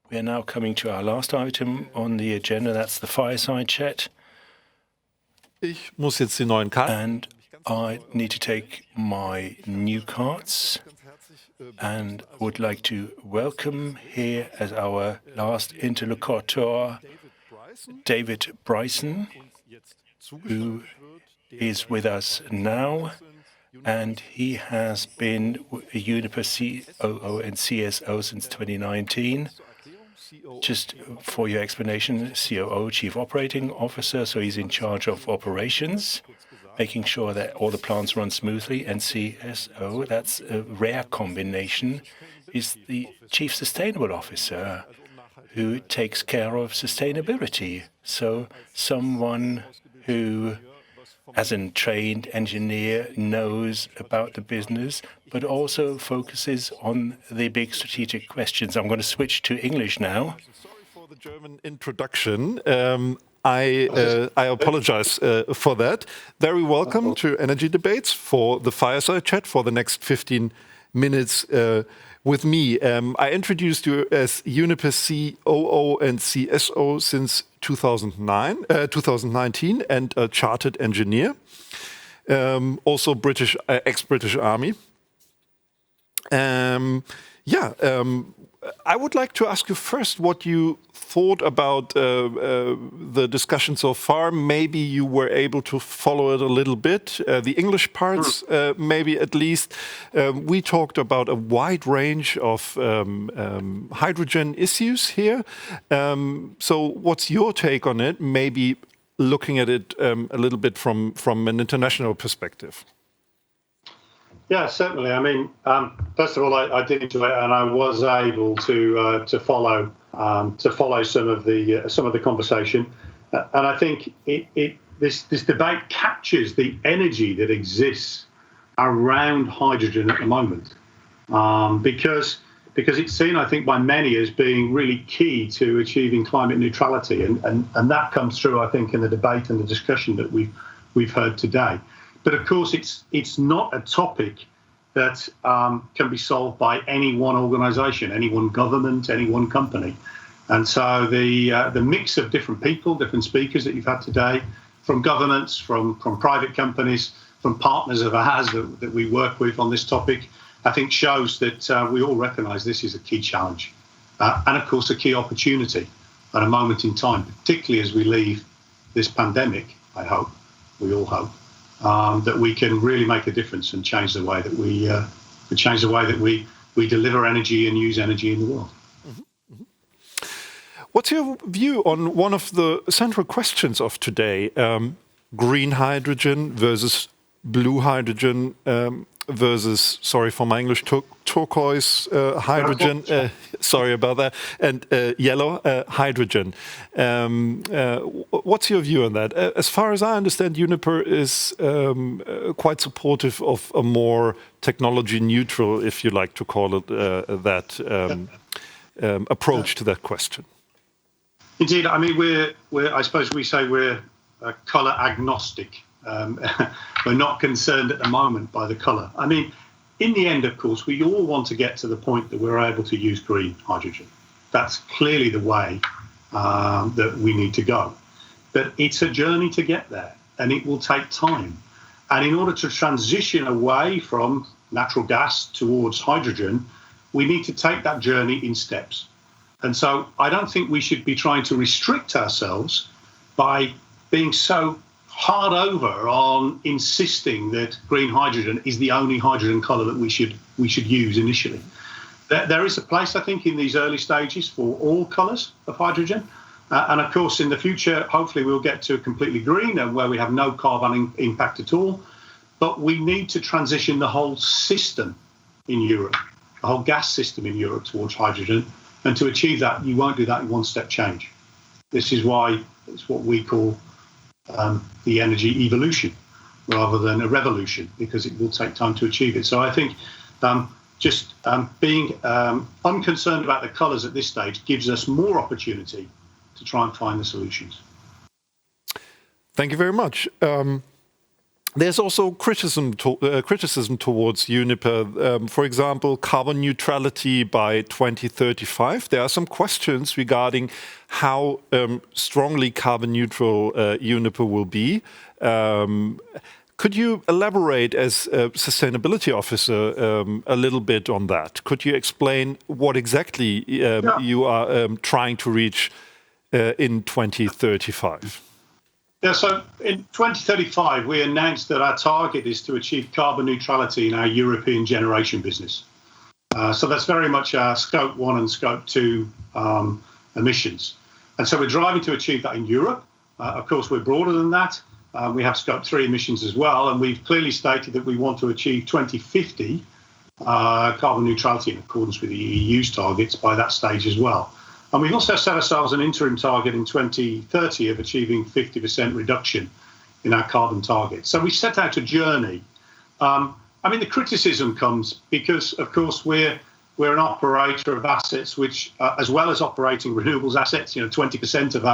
We are now coming to our last item on the agenda. That's the Fireside Chat. Ich muss jetzt die neuen Karten. And I need to take my new cards and would like to welcome here as our last interlocutor David Bryson, who is with us now, and he has been a Uniper COO and CSO since 2019. Just for your explanation, COO, Chief Operating Officer, so he's in charge of operations, making sure that all the plants run smoothly, and CSO, that's a rare combination, is the Chief Sustainable Officer, who takes care of sustainability. So someone who, as a trained engineer, knows about the business, but also focuses on the big strategic questions. I'm going to switch to English now. Sorry for the German introduction. I apologize for that. Very welcome to Energy Debates for the Fireside Chat for the next 15 minutes with me. I introduced you as Uniper COO and CSO since 2019 and a chartered engineer, also ex-British Army. I would like to ask you first what you thought about the discussion so far. Maybe you were able to follow it a little bit, the English parts, maybe at least. We talked about a wide range of hydrogen issues here. So what's your take on it? Maybe looking at it a little bit from an international perspective. Yeah, certainly. I mean, first of all, I did enjoy it, and I was able to follow some of the conversation, and I think this debate captures the energy that exists around hydrogen at the moment, because it's seen, I think, by many as being really key to achieving climate neutrality, and that comes through, I think, in the debate and the discussion that we've heard today. But of course, it's not a topic that can be solved by any one organisation, any one government, any one company. And so the mix of different people, different speakers that you've had today, from governments, from private companies, from partners of ours that we work with on this topic, I think shows that we all recognise this is a key challenge. And of course, a key opportunity at a moment in time, particularly as we leave this pandemic, I hope, we all hope. That we can really make a difference and change the way that we deliver energy and use energy in the world. Mm-hmm. What's your view on one of the central questions of today? Green hydrogen versus blue hydrogen versus, sorry for my English, turquoise hydrogen, sorry about that, and yellow hydrogen. What's your view on that? As far as I understand, Uniper is quite supportive of a more technology neutral, if you like to call it that, approach to that question. Indeed, I mean, I suppose we say we're colour agnostic. We're not concerned at the moment by the colour. I mean, in the end, of course, we all want to get to the point that we're able to use green hydrogen. That's clearly the way that we need to go. But it's a journey to get there, and it will take time. And in order to transition away from natural gas towards hydrogen, we need to take that journey in steps. And so I don't think we should be trying to restrict ourselves by being so hard over on insisting that green hydrogen is the only hydrogen colour that we should use initially. There is a place, I think, in these early stages for all colours of hydrogen. And of course, in the future, hopefully we'll get to completely green and where we have no carbon impact at all. But we need to transition the whole system in Europe, the whole gas system in Europe towards hydrogen. And to achieve that, you won't do that in one-step change. This is why it's what we call the energy evolution rather than a revolution, because it will take time to achieve it. So I think being unconcerned about the colours at this stage gives us more opportunity to try and find the solutions. Thank you very much. There's also criticism towards Uniper. For example, carbon neutrality by 2035. There are some questions regarding how strongly carbon neutral Uniper will be. Could you elaborate, as a sustainability officer, a little bit on that? Could you explain what exactly you are trying to reach in 2035? Yeah, so in 2035, we announced that our target is to achieve carbon neutrality in our European generation business. So that's very much our Scope 1 and Scope 2 emissions. And so we're driving to achieve that in Europe. Of course, we're broader than that. We have Scope 3 emissions as well. And we've clearly stated that we want to achieve 2050 carbon neutrality in accordance with the EU's targets by that stage as well. And we've also set ourselves an interim target in 2030 of achieving 50% reduction in our carbon target. So we set out a journey. The criticism comes because, of course, we're an operator of assets which, as well as operating renewables assets, 20% of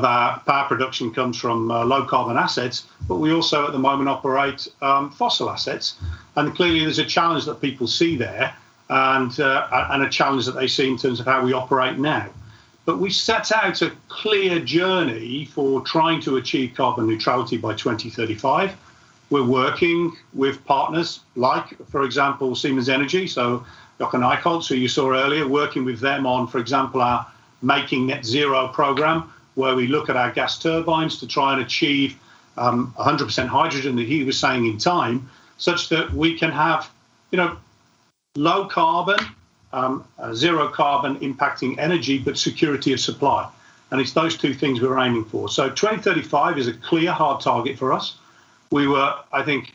our power production comes from low carbon assets, but we also at the moment operate fossil assets. And clearly there's a challenge that people see there. And a challenge that they see in terms of how we operate now. But we set out a clear journey for trying to achieve carbon neutrality by 2035. We're working with partners like, for example, Siemens Energy, so Jakob, who you saw earlier, working with them on, for example, our Making Net Zero program, where we look at our gas turbines to try and achieve 100% hydrogen that he was saying in time, such that we can have, low carbon, zero carbon impacting energy, but security of supply. And it's those two things we're aiming for. So 2035 is a clear, hard target for us. We were, I think,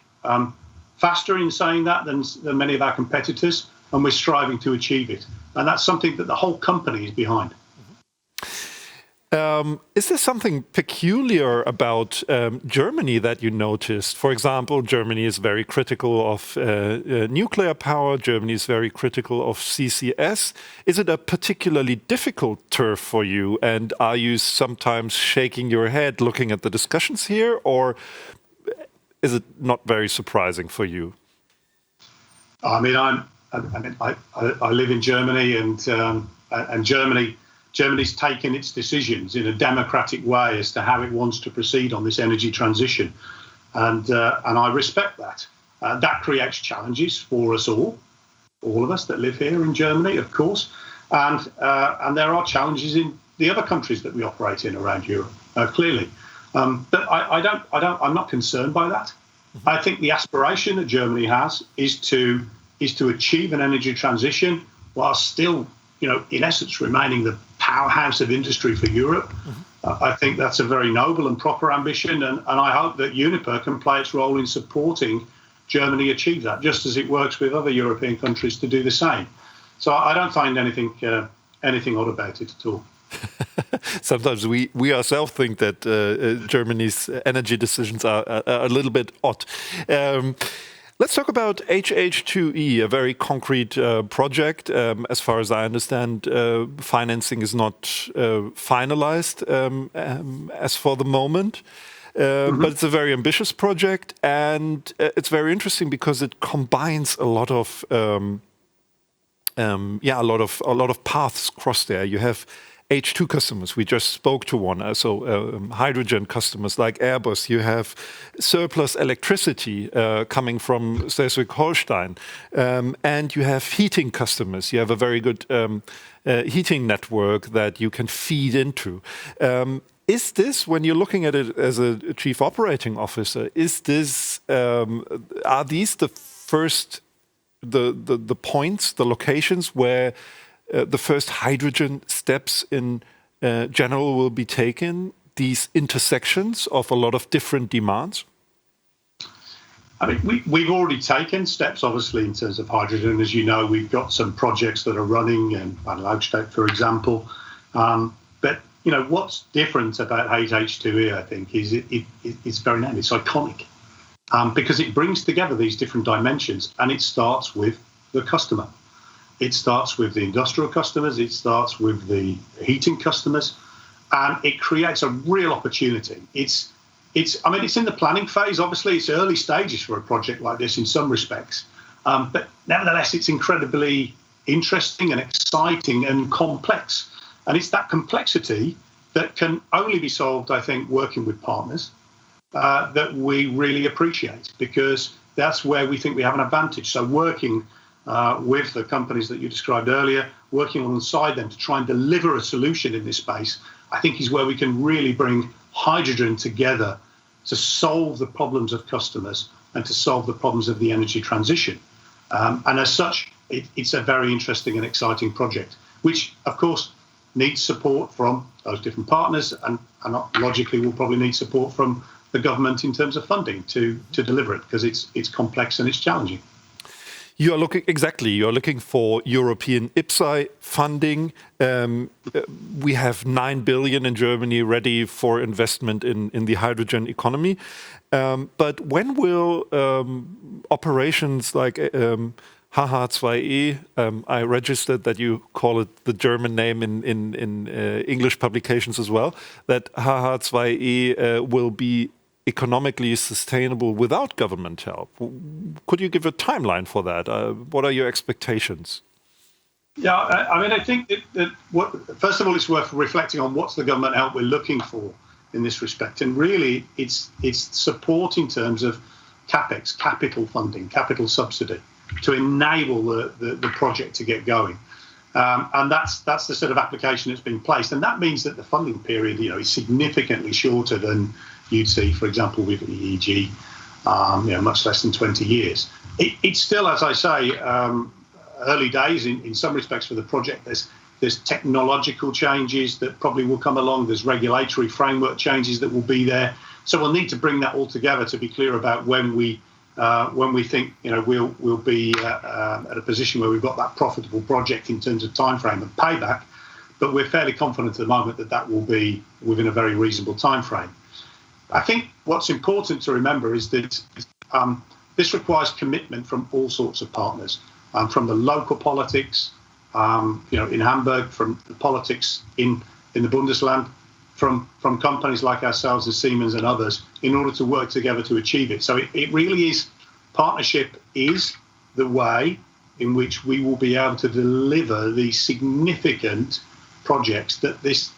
faster in saying that than many of our competitors, and we're striving to achieve it. And that's something that the whole company is behind. Is there something peculiar about Germany that you noticed? For example, Germany is very critical of nuclear power. Germany is very critical of CCS. Is it a particularly difficult turf for you? And are you sometimes shaking your head looking at the discussions here? Or is it not very surprising for you? I live in Germany, and Germany's taken its decisions in a democratic way as to how it wants to proceed on this energy transition. And I respect that. That creates challenges for us all of us that live here in Germany, of course. And there are challenges in the other countries that we operate in around Europe, clearly. But I'm not concerned by that. I think the aspiration that Germany has is to achieve an energy transition while still, in essence, remaining the powerhouse of industry for Europe. I think that's a very noble and proper ambition, and I hope that Uniper can play its role in supporting Germany achieve that, just as it works with other European countries to do the same. So I don't find anything odd about it at all. Sometimes we ourselves think that Germany's energy decisions are a little bit odd. Let's talk about HH2E, a very concrete project. As far as I understand, financing is not finalized as for the moment. But it's a very ambitious project, and it's very interesting because it combines a lot of paths cross there. You have H2 customers. We just spoke to one. Hydrogen customers like Airbus. You have surplus electricity coming from Schleswig-Holstein. And you have heating customers. You have a very good heating network that you can feed into. Is this, when you're looking at it as a chief operating officer, are these the first, the points, the locations where the first hydrogen steps in general will be taken, these intersections of a lot of different demands? We've already taken steps, obviously, in terms of hydrogen. As you know, we've got some projects that are running, and Laugstadt, for example. But what's different about HH2E, I think, is it's very name. It's iconic because it brings together these different dimensions, and it starts with the customer. It starts with the industrial customers, it starts with the heating customers, and it creates a real opportunity. It's it's in the planning phase. Obviously, it's early stages for a project like this in some respects. But nevertheless, it's incredibly interesting and exciting and complex. And it's that complexity that can only be solved, I think, working with partners that we really appreciate, because that's where we think we have an advantage. So working with the companies that you described earlier, working alongside them to try and deliver a solution in this space, I think is where we can really bring hydrogen together to solve the problems of customers and to solve the problems of the energy transition. And as such, it's a very interesting and exciting project, which, of course, needs support from those different partners and logically will probably need support from the government in terms of funding to deliver it, because it's complex and it's challenging. You're looking for European IPCEI funding. We have 9 billion in Germany ready for investment in the hydrogen economy. But when will operations like HH2E, I registered that you call it the German name in English publications as well, that HH2E will be economically sustainable without government help. Could you give a timeline for that? What are your expectations? Yeah, I think that first of all, it's worth reflecting on what's the government help we're looking for in this respect. And really, it's support in terms of CapEx, capital funding, capital subsidy, to enable the project to get going. And that's the sort of application that's been placed. And that means that the funding period, is significantly shorter than you'd see, for example, with EEG, much less than 20 years. It's still, as I say, early days in some respects for the project. There's technological changes that probably will come along. There's regulatory framework changes that will be there. So we'll need to bring that all together to be clear about when we think we'll be at a position where we've got that profitable project in terms of timeframe and payback. But we're fairly confident at the moment that will be within a very reasonable timeframe. I think what's important to remember is that this requires commitment from all sorts of partners, from the local politics, in Hamburg, from the politics in the Bundesland, from companies like ourselves as Siemens and others, in order to work together to achieve it. So it really is, partnership is the way in which we will be able to deliver these significant projects that these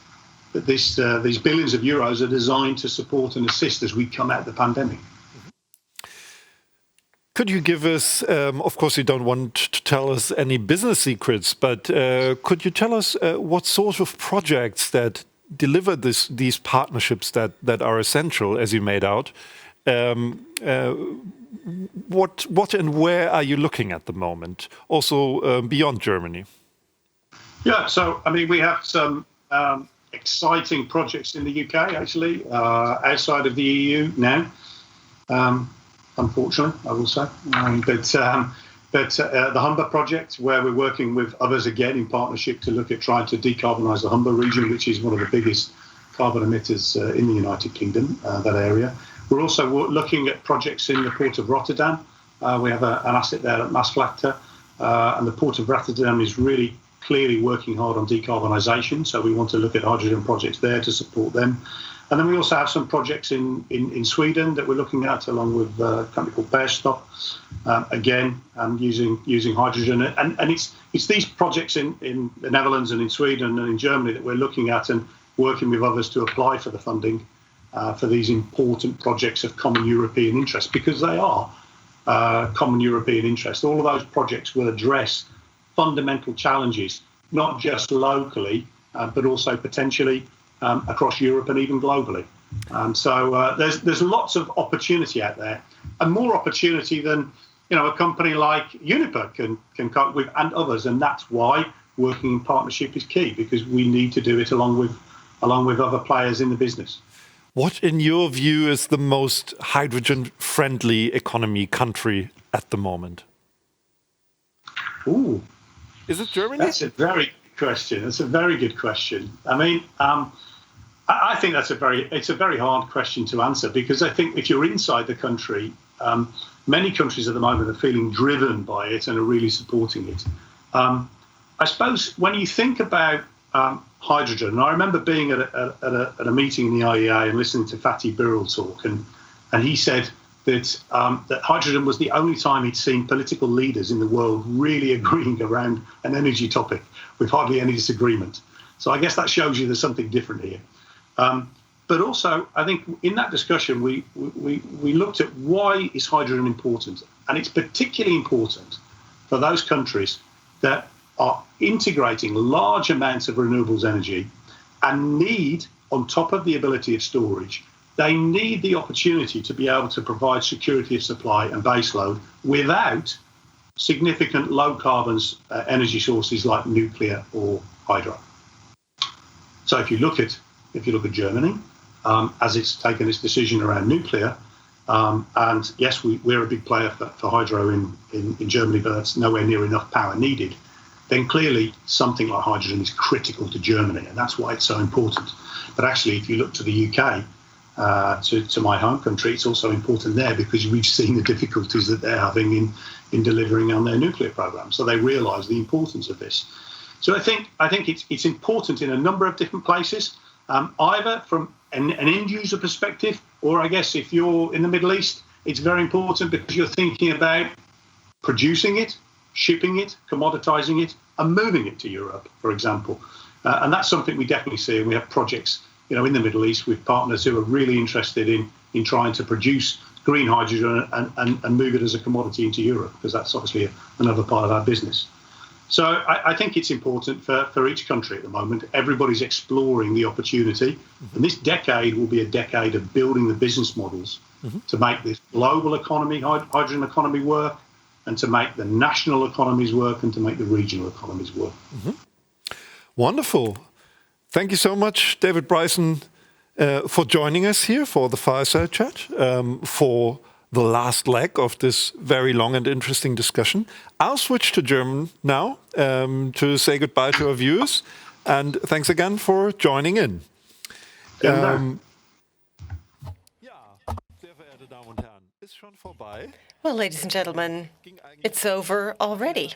billions of euros are designed to support and assist as we come out of the pandemic. Could you give us, of course you don't want to tell us any business secrets, but could you tell us what sort of projects that deliver these partnerships that are essential, as you made out? What and where are you looking at the moment, also beyond Germany? Yeah, so we have some exciting projects in the UK, actually, outside of the EU now. Unfortunately, I will say. But the Humber project, where we're working with others again in partnership to look at trying to decarbonise the Humber region, which is one of the biggest carbon emitters in the United Kingdom, that area. We're also looking at projects in the port of Rotterdam. We have an asset there at Maasvlakte, and the port of Rotterdam is really clearly working hard on decarbonisation. So we want to look at hydrogen projects there to support them. And then we also have some projects in Sweden that we're looking at, along with a company called Bergstock, again, using hydrogen. And it's these projects in the Netherlands and in Sweden and in Germany that we're looking at and working with others to apply for the funding for these important projects of common European interest, because they are common European interest. All of those projects will address fundamental challenges, not just locally, but also potentially across Europe and even globally. So there's lots of opportunity out there, and more opportunity than a company like Uniper can cope with, and others. And that's why working in partnership is key, because we need to do it along with other players in the business. What, in your view, is the most hydrogen-friendly economy country at the moment? Ooh, is it Germany? That's a very good question. That's a very good question. I think it's a very hard question to answer, because I think if you're inside the country, many countries at the moment are feeling driven by it and are really supporting it. I suppose when you think about hydrogen. And I remember being at a meeting in the IEA and listening to Fatih Birol talk, and he said that that hydrogen was the only time he'd seen political leaders in the world really agreeing around an energy topic with hardly any disagreement. So I guess that shows you there's something different here. But also, I think in that discussion, we looked at why is hydrogen important, and it's particularly important for those countries that are integrating large amounts of renewables energy and need, on top of the ability of storage, they need the opportunity to be able to provide security of supply and baseload without significant low carbon energy sources like nuclear or hydro. So if you look at Germany, as it's taken its decision around nuclear, and yes, we're a big player for hydro in Germany, but that's nowhere near enough power needed, then clearly something like hydrogen is critical to Germany, and that's why it's so important. But actually, if you look to the UK, to my home country, it's also important there because we've seen the difficulties that they're having in delivering on their nuclear program. So they realise the importance of this. So I think it's important in a number of different places, either from an end user perspective, or I guess if you're in the Middle East, it's very important because you're thinking about producing it, shipping it, commoditizing it, and moving it to Europe, for example. And that's something we definitely see. And we have projects, in the Middle East with partners who are really interested in trying to produce green hydrogen and move it as a commodity into Europe, because that's obviously another part of our business. So I think it's important for each country at the moment. Everybody's exploring the opportunity. And this decade will be a decade of building the business models to make this global economy, hydrogen economy work, and to make the national economies work and to make the regional economies work. Wonderful. Thank you so much, David Bryson, for joining us here for the Fireside Chat, for the last leg of this very long and interesting discussion. I'll switch to German now to say goodbye to our viewers. And thanks again for joining in. Well, ladies and gentlemen, it's over already.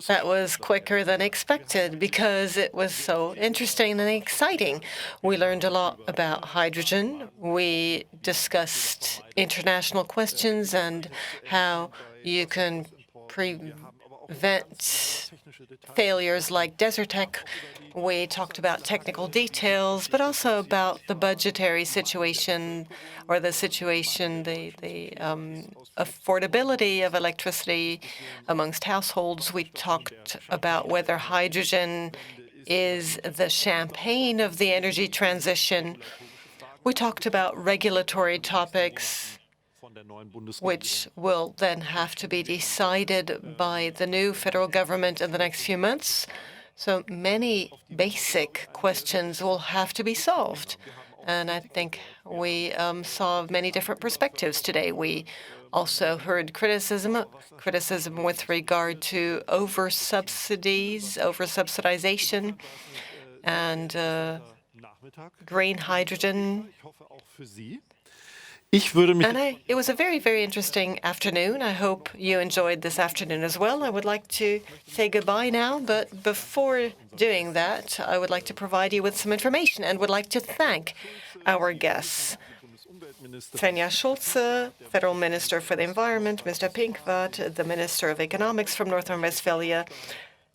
That was quicker than expected because it was so interesting and exciting. We learned a lot about hydrogen. We discussed international questions and how you can prevent failures like Desertec. We talked about technical details, but also about the budgetary situation or the situation, the affordability of electricity amongst households. We talked about whether hydrogen is the champagne of the energy transition. We talked about regulatory topics, which will then have to be decided by the new federal government in the next few months. So many basic questions will have to be solved. And I think we saw many different perspectives today. We also heard criticism with regard to over-subsidization, and green hydrogen. It was a very, very interesting afternoon. I hope you enjoyed this afternoon as well. I would like to say goodbye now, but before doing that, I would like to provide you with some information and would like to thank our guests. Svenja Schulze, Federal Minister for the Environment, Mr. Pinkwart, the Minister of Economics from North Rhine-Westphalia,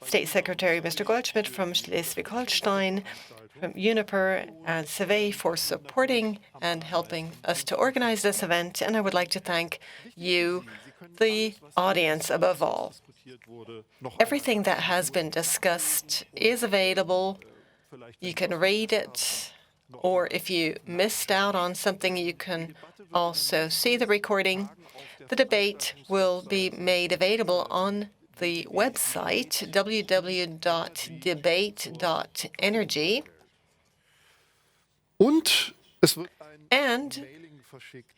State Secretary Mr. Goldschmidt from Schleswig-Holstein, from Uniper and CEVE for supporting and helping us to organize this event. And I would like to thank you, the audience, above all. Everything that has been discussed is available. You can read it, or if you missed out on something, you can also see the recording. The debate will be made available on the website www.Debate.Energy. And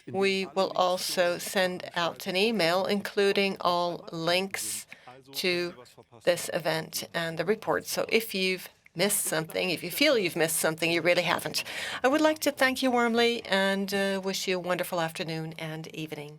we will also send out an email including all links to this event and the report. So if you've missed something, if you feel you've missed something, you really haven't. I would like to thank you warmly and wish you a wonderful afternoon and evening.